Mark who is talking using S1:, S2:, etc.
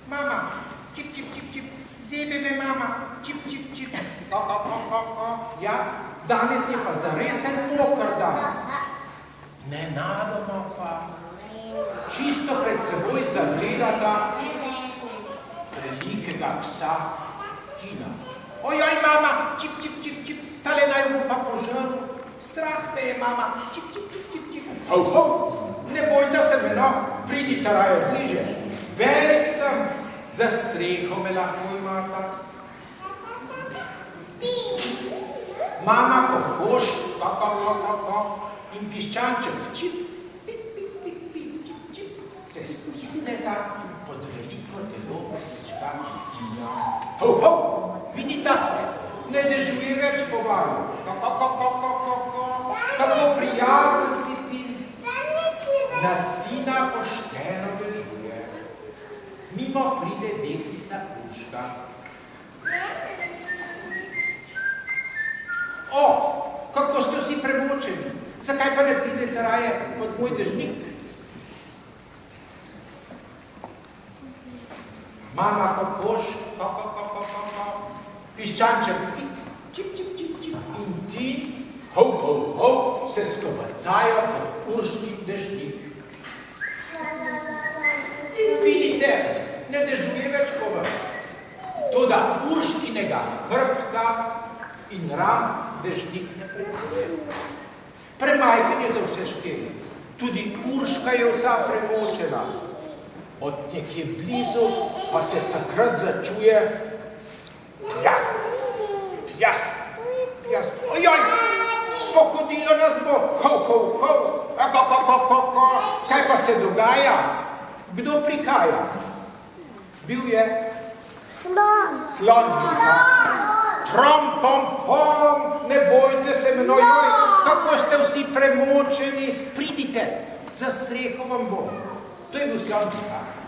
S1: Mama, čip, čip, čip, čip, zebe me mama, čip, čip, čip. Ja, danes je pa zares en moker dan. Nenadoma pa čisto pred seboj zagledata velikega psa Tina. Ojoj, mama, čip, čip, čip, čip, tale naj bo pa požrl. Strah me je, mama, čip, čip, čip, čip, čip. Ho, ho, ne bojte se me, no, pridite raje bliže. Velik sem, za streho me lahko imata. Mama kokoš, in piščanček, čip, pip, pip, pip, pip, čip, čip, se stisneta pod veliko telo psička Tina. Ho, ho, vidite, ne dežuje več po vaju. Kako prijazen si ti, nas Tina pošteno dežuje. Mimo pride deklica Urška. O, kako ste vsi premočeni, zakaj pa ne pridete raje pod moj dežnik? Mama kokoš, piščanček, čip, čip, čip, čip, in ti, ho, ho, ho, se skobacajo pod Urškin dežnik. In vidite, ne dežuje več po vas. Toda Urškinega hrbka in ram dežnik ne premoče. Premajhen je za vse štiri. Tudi Urška je vsa premočena. Od nekje blizu pa se takrat začuje pljask, pljask, pljask. Ojoj, pohodilo nas bo, ho, ho, ho, kaj pa se dogaja? Kdo prihaja? Bil je slon. Slon prihaja. Trom, pom, pom, ne bojte se menoj, kako ste vsi premočeni, pridite, za streho vam bo. To je bil slon prihaja.